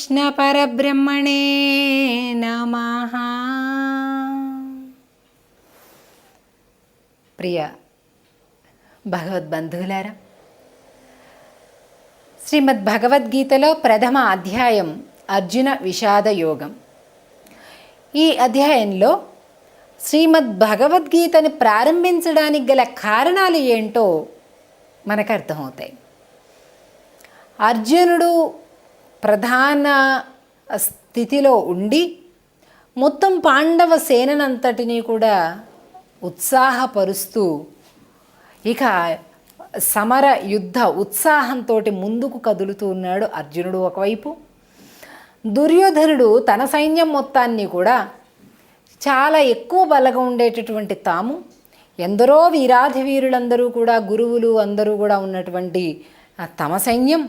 శ్రీకృష్ణ పరబ్రహ్మణే నమః. ప్రియ భగవద్బంధువులారా, శ్రీమద్ భగవద్గీతలో ప్రథమ అధ్యాయం అర్జున విషాద యోగం. ఈ అధ్యాయంలో శ్రీమద్ భగవద్గీతని ప్రారంభించడానికి గల కారణాలు ఏంటో మనకు అర్థమవుతాయి. అర్జునుడు ప్రధాన స్థితిలో ఉండి మొత్తం పాండవ సేనంతటినీ కూడా ఉత్సాహపరుస్తూ ఇక సమర యుద్ధ ఉత్సాహంతో ముందుకు కదులుతూ ఉన్నాడు అర్జునుడు ఒకవైపు. దుర్యోధనుడు తన సైన్యం మొత్తాన్ని కూడా చాలా ఎక్కువ బలంగా ఉండేటటువంటి తాము, ఎందరో వీరాధి వీరులందరూ కూడా గురువులు అందరూ కూడా ఉన్నటువంటి తమ సైన్యం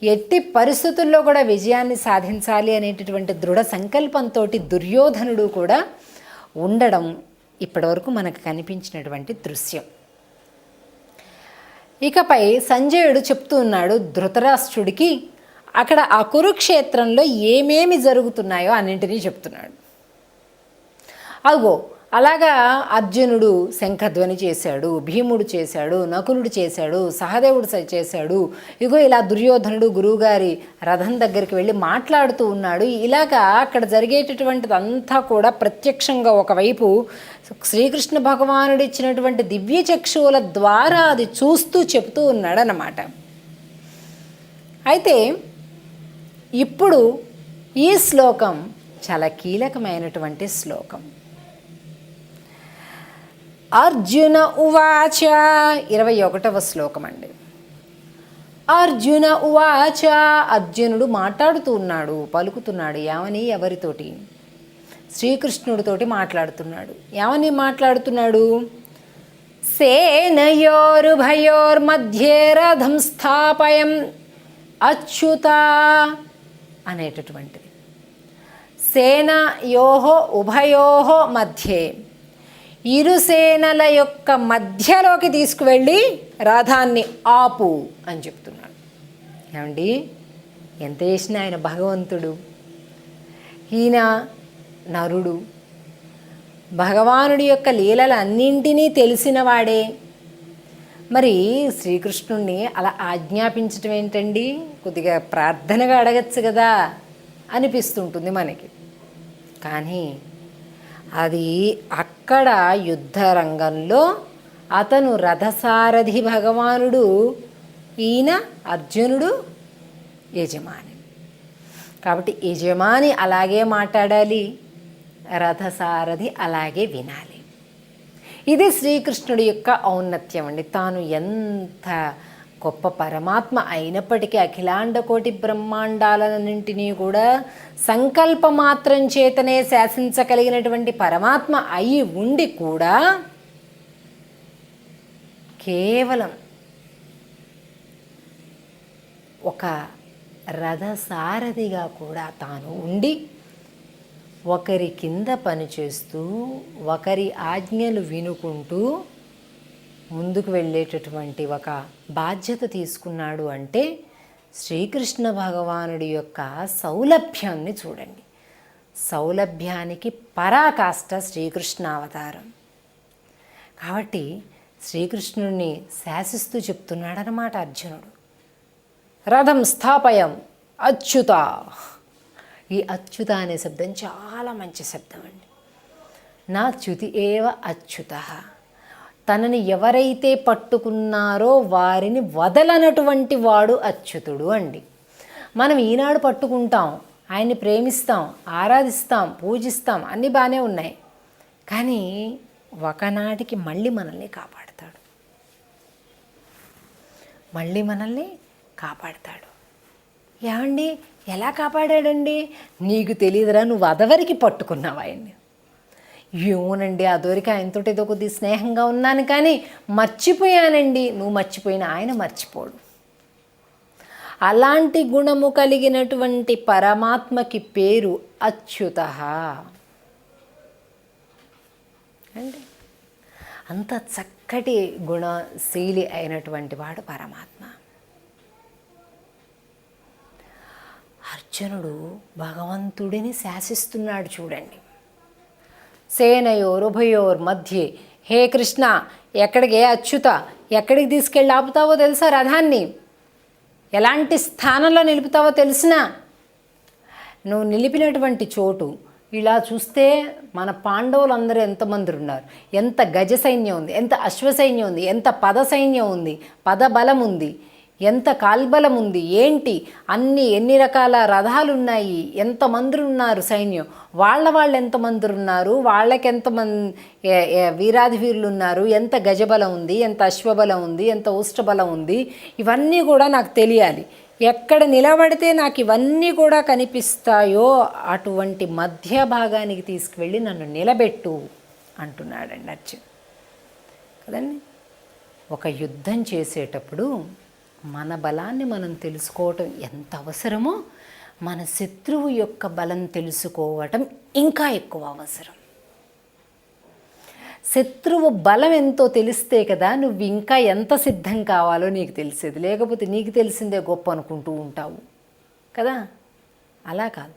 ఎట్టి పరిస్థితుల్లో కూడా విజయాన్ని సాధించాలి అనేటటువంటి దృఢ సంకల్పంతో దుర్యోధనుడు కూడా ఉండడం ఇప్పటివరకు మనకు కనిపించినటువంటి దృశ్యం. ఇకపై సంజయుడు చెప్తూ ఉన్నాడు ధృతరాష్ట్రుడికి, అక్కడ ఆ కురుక్షేత్రంలో ఏమేమి జరుగుతున్నాయో అన్నింటినీ చెప్తున్నాడు. అగో అలాగా అర్జునుడు శంఖధ్వని చేశాడు, భీముడు చేశాడు, నకులుడు చేశాడు, సహదేవుడు చేశాడు. ఇగో ఇలా దుర్యోధనుడు గురువుగారి రథం దగ్గరికి వెళ్ళి మాట్లాడుతూ ఉన్నాడు. ఇలాగా అక్కడ జరిగేటటువంటిదంతా కూడా ప్రత్యక్షంగా ఒకవైపు శ్రీకృష్ణ భగవానుడు ఇచ్చినటువంటి దివ్య చక్షువుల ద్వారా అది చూస్తూ చెప్తూ ఉన్నాడన్నమాట. అయితే ఇప్పుడు ఈ శ్లోకం చాలా కీలకమైనటువంటి శ్లోకం. అర్జున ఉవాచ 21వ శ్లోకం అండి. అర్జున ఉవాచ, అర్జునుడు మాట్లాడుతూ ఉన్నాడు, పలుకుతున్నాడు. ఏమని? ఎవరితోటి? శ్రీకృష్ణుడితోటి మాట్లాడుతున్నాడు. ఏమని మాట్లాడుతున్నాడు? సేనయోరుభయోర్మధ్యే రథం స్థాపయం అచ్యుత అనేటటువంటిది. సేనయోహో ఉభయోహో మధ్యే, ఇరు సేనల యొక్క మధ్యలోకి తీసుకువెళ్ళి రథాన్ని ఆపు అని చెప్తున్నాడు. ఏమండి, ఎంత చేసినా ఆయన భగవంతుడు, ఈయన నరుడు. భగవానుడి యొక్క లీలలన్నింటినీ తెలిసినవాడే. మరి శ్రీకృష్ణుణ్ణి అలా ఆజ్ఞాపించటం ఏంటండి? కొద్దిగా ప్రార్థనగా అడగచ్చు కదా అనిపిస్తుంటుంది మనకి. కానీ అది అక్కడ యుద్ధ రంగంలో అతను రథసారథి భగవానుడు, ఈయన అర్జునుడు యజమాని. కాబట్టి యజమాని అలాగే మాట్లాడాలి, రథసారథి అలాగే వినాలి. ఇది శ్రీకృష్ణుడి యొక్క ఔన్నత్యం అండి. తాను ఎంత గొప్ప పరమాత్మ అయినప్పటికీ అఖిలాండ కోటి బ్రహ్మాండాలన్నింటినీ కూడా సంకల్పమాత్రం చేతనే శాసించగలిగినటువంటి పరమాత్మ అయి ఉండి కూడా కేవలం ఒక రథసారథిగా కూడా తాను ఉండి ఒకరి కింద పనిచేస్తూ ఒకరి ఆజ్ఞలు వినుకుంటూ ముందుకు వెళ్ళేటటువంటి ఒక బాధ్యత తీసుకున్నాడు. అంటే శ్రీకృష్ణ భగవానుడి యొక్క సౌలభ్యాన్ని చూడండి. సౌలభ్యానికి పరాకాష్ట శ్రీకృష్ణావతారం. కాబట్టి శ్రీకృష్ణుడిని శాసిస్తూ చెప్తున్నాడనమాట అర్జునుడు. రథం స్థాపయం అచ్యుత. ఈ అచ్యుత అనే శబ్దం చాలా మంచి శబ్దం అండి. నా చ్యుతి ఏవ అచ్యుత. తనని ఎవరైతే పట్టుకున్నారో వారిని వదలనటువంటి వాడు అచ్యుతుడు అండి. మనం ఈనాడు పట్టుకుంటాం, ఆయన్ని ప్రేమిస్తాం, ఆరాధిస్తాం, పూజిస్తాం, అన్నీ బాగానే ఉన్నాయి. కానీ ఒకనాటికి మళ్ళీ మనల్ని కాపాడతాడు, మళ్ళీ మనల్ని కాపాడతాడు. ఏమండి, ఎలా కాపాడాడండి? నీకు తెలియదురా, నువ్వు అదవరికి పట్టుకున్నావు ఆయన్ని. ఏమోనండి, అదోరికి ఆయనతో ఏదో కొద్దిగా స్నేహంగా ఉన్నాను కానీ మర్చిపోయానండి. నువ్వు మర్చిపోయిన ఆయన మర్చిపోడు. అలాంటి గుణము కలిగినటువంటి పరమాత్మకి పేరు అచ్యుత అండి. అంత చక్కటి గుణశీలి అయినటువంటి వాడు పరమాత్మ. అర్జునుడు భగవంతుడిని శాసిస్తున్నాడు చూడండి. సేనయోరుభయోర్ మధ్యే, హే కృష్ణ ఎక్కడికి, అచ్యుత ఎక్కడికి తీసుకెళ్ళి ఆపుతావో తెలుసా, రథాన్ని ఎలాంటి స్థానంలో నిలుపుతావో తెలిసినా, నువ్వు నిలిపినటువంటి చోటు ఇలా చూస్తే మన పాండవులందరూ ఎంతమంది ఉన్నారు, ఎంత గజ సైన్యం ఉంది, ఎంత అశ్వసైన్యం ఉంది, ఎంత పద సైన్యం ఉంది, పద బలం ఉంది, ఎంత కాల్బలం ఉంది, ఏంటి ఎన్ని రకాల రథాలు ఉన్నాయి, ఎంతమంది ఉన్నారు సైన్యం, వాళ్ళు ఎంతమంది ఉన్నారు, వాళ్ళకి ఎంతమంది వీరాధి వీరులు ఉన్నారు, ఎంత గజబలం ఉంది, ఎంత అశ్వబలం ఉంది, ఎంత ఉష్ట్రబలం ఉంది, ఇవన్నీ కూడా నాకు తెలియాలి. ఎక్కడ నిలబడితే నాకు ఇవన్నీ కూడా కనిపిస్తాయో అటువంటి మధ్య భాగానికి తీసుకువెళ్ళి నన్ను నిలబెట్టు అంటున్నాడండి అర్జున్ కదండి. ఒక యుద్ధం చేసేటప్పుడు మన బలాన్ని మనం తెలుసుకోవటం ఎంత అవసరమో, మన శత్రువు యొక్క బలం తెలుసుకోవటం ఇంకా ఎక్కువ అవసరం. శత్రువు బలం ఎంతో తెలిస్తే కదా నువ్వు ఇంకా ఎంత సిద్ధం కావాలో నీకు తెలిసేది. లేకపోతే నీకు తెలిసిందే గొప్ప అనుకుంటూ ఉంటావు కదా. అలా కాదు,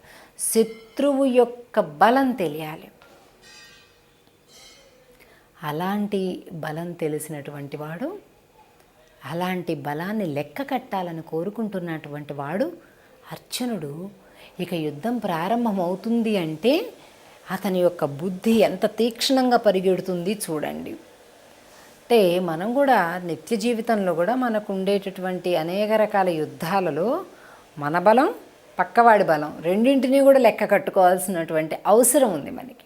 శత్రువు యొక్క బలం తెలియాలి. అలాంటి బలం తెలిసినటువంటి వాడు, అలాంటి బలాన్ని లెక్క కట్టాలని కోరుకుంటున్నటువంటి వాడు అర్జునుడు. ఇక యుద్ధం ప్రారంభమవుతుంది అంటే అతని యొక్క బుద్ధి ఎంత తీక్షణంగా పరిగెడుతుంది చూడండి. అంటే మనం కూడా నిత్య జీవితంలో కూడా మనకు ఉండేటటువంటి అనేక రకాల యుద్ధాలలో మన బలం, పక్కవాడి బలం రెండింటినీ కూడా లెక్క కట్టుకోవాల్సినటువంటి అవసరం ఉంది మనకి.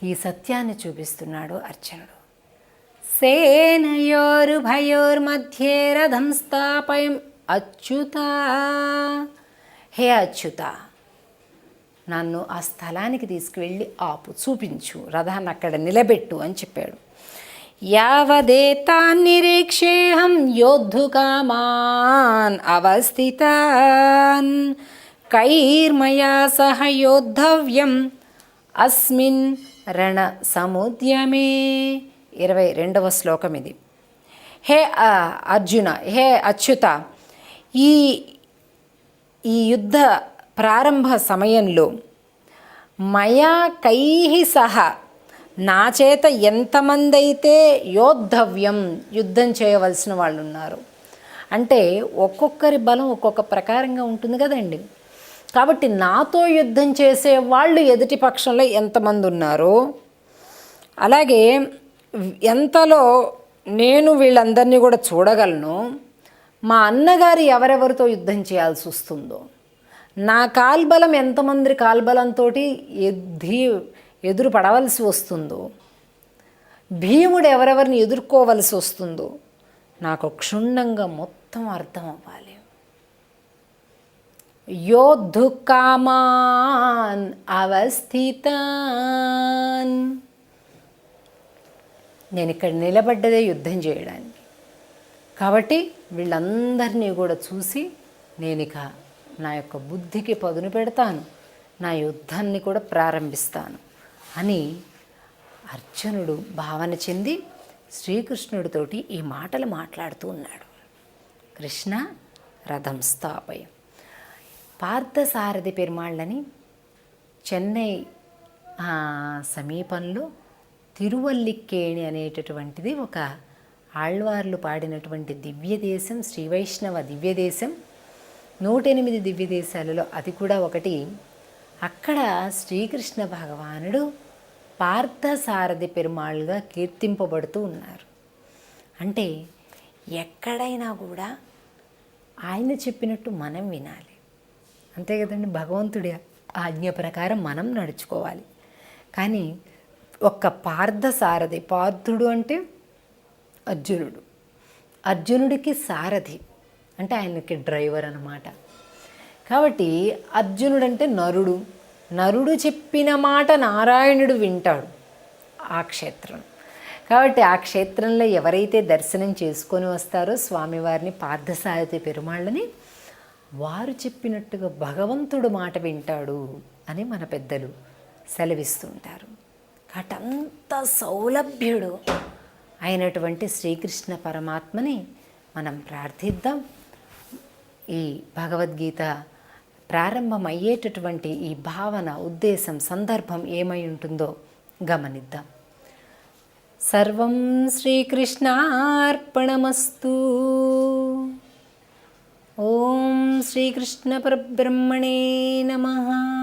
ఈ సత్యాన్ని చూపిస్తున్నాడు అర్జునుడు. సేనయోరుభయోర్మధ్యే రథం స్థాపయం అచ్యుత, హే అచ్యుత నన్ను ఆ స్థలానికి తీసుకువెళ్ళి ఆపు, చూపించు, రథాన్ని అక్కడ నిలబెట్టు అని చెప్పాడు. యావదేతాన్నిరీక్షేహం యోద్ధుకామాన్ అవస్థితాన్ కైర్మయా సహ యోద్ధవ్యం అస్మిన్ రణ సముద్యమే. 22వ శ్లోకం ఇది. హే అర్జున, హే అచ్యుత, ఈ యుద్ధ ప్రారంభ సమయంలో మయా కైహి సహా నా చేత ఎంతమంది అయితే యోద్ధవ్యం యుద్ధం చేయవలసిన వాళ్ళు ఉన్నారు. అంటే ఒక్కొక్కరి బలం ఒక్కొక్క ప్రకారంగా ఉంటుంది కదండి. కాబట్టి నాతో యుద్ధం చేసే వాళ్ళు ఎదుటి పక్షంలో ఎంతమంది ఉన్నారో, అలాగే ఎంతలో నేను వీళ్ళందరినీ కూడా చూడగలను. మా అన్నగారు ఎవరెవరితో యుద్ధం చేయాల్సి వస్తుందో, నా కాల్బలం ఎంతమంది కాల్బలంతో ఎదురు పడవలసి వస్తుందో, భీముడు ఎవరెవరిని ఎదుర్కోవలసి వస్తుందో నాకు క్షుణ్ణంగా మొత్తం అర్థం అవ్వాలి. యోద్ధుకామాన్ అవస్థితాన్, నేను ఇక్కడ నిలబడ్డదే యుద్ధం చేయడానికి. కాబట్టి వీళ్ళందరినీ కూడా చూసి నేను ఇక నా యొక్క బుద్ధికి పదును పెడతాను, నా యుద్ధాన్ని కూడా ప్రారంభిస్తాను అని అర్జునుడు భావన చెంది శ్రీకృష్ణుడితోటి ఈ మాటలు మాట్లాడుతూ ఉన్నాడు. కృష్ణ రథం స్థాపయ. పార్థసారథి పెరుమాళ్ళని చెన్నై సమీపంలో తిరువల్లిక్కేణి అనేటటువంటిది ఒక ఆళ్వార్లు పాడినటువంటి దివ్యదేశం, శ్రీవైష్ణవ దివ్యదేశం. 108 దివ్యదేశాలలో అది కూడా ఒకటి. అక్కడ శ్రీకృష్ణ భగవానుడు పార్థసారథి పెరుమాళ్ళుగా కీర్తింపబడుతూ ఉన్నారు. అంటే ఎక్కడైనా కూడా ఆయన చెప్పినట్టు మనం వినాలి, అంతే కదండి. భగవంతుడి ఆజ్ఞ ప్రకారం మనం నడుచుకోవాలి. కానీ ఒక్క పార్థసారథి, పార్థుడు అంటే అర్జునుడు, అర్జునుడికి సారథి అంటే ఆయనకి డ్రైవర్ అన్నమాట. కాబట్టి అర్జునుడు అంటే నరుడు, నరుడు చెప్పిన మాట నారాయణుడు వింటాడు ఆ క్షేత్రం. కాబట్టి ఆ క్షేత్రంలో ఎవరైతే దర్శనం చేసుకొని వస్తారో స్వామివారిని, పార్థసారథి పెరుమాళ్ళని, వారు చెప్పినట్టుగా భగవంతుడు మాట వింటాడు అని మన పెద్దలు సెలవిస్తుంటారు. కాబట్టి అంత సౌలభ్యుడు అయినటువంటి శ్రీకృష్ణ పరమాత్మని మనం ప్రార్థిద్దాం. ఈ భగవద్గీత ప్రారంభమయ్యేటటువంటి ఈ భావన, ఉద్దేశం, సందర్భం ఏమై ఉంటుందో గమనిద్దాం. సర్వం శ్రీకృష్ణార్పణమస్తు. ఓం శ్రీకృష్ణ పరబ్రహ్మణే నమః.